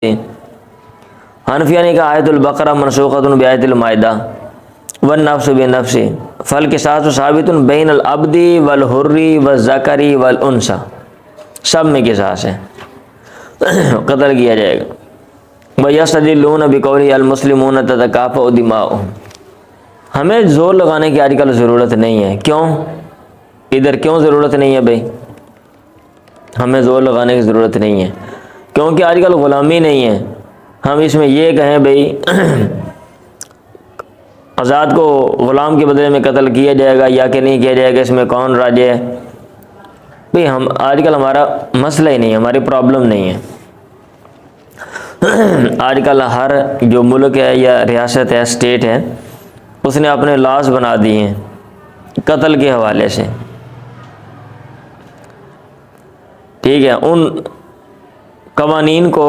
حنفیہ نے کہا آیت البقرہ منسوخۃ بآیت المائدہ والنفس بالنفس فالقصاص ثابت بین العبد والحر والذکر والانثی، سب میں قصاص ہے، قتل کیا جائے گا۔ وَيَسْتَدِلُّونَ بِقَوْلِهِ الْمُسْلِمُونَ تَتَكَافَأُ دِمَاؤُهُم، ہمیں زور لگانے کی آج کل ضرورت نہیں ہے۔ کیوں؟ ادھر کیوں ضرورت نہیں ہے بھائی؟ ہمیں زور لگانے کی ضرورت نہیں ہے کیونکہ آج کل غلامی نہیں ہے۔ ہم اس میں یہ کہیں بھائی آزاد کو غلام کے بدلے میں قتل کیا جائے گا یا کہ نہیں کیا جائے گا، اس میں کون راجی ہے؟ بھائی ہم آج کل ہمارا مسئلہ ہی نہیں ہے، ہماری پرابلم نہیں ہے۔ آج کل ہر جو ملک ہے یا ریاست ہے، اسٹیٹ ہے، اس نے اپنے لاز بنا دیے ہیں قتل کے حوالے سے، ٹھیک ہے۔ ان قوانین کو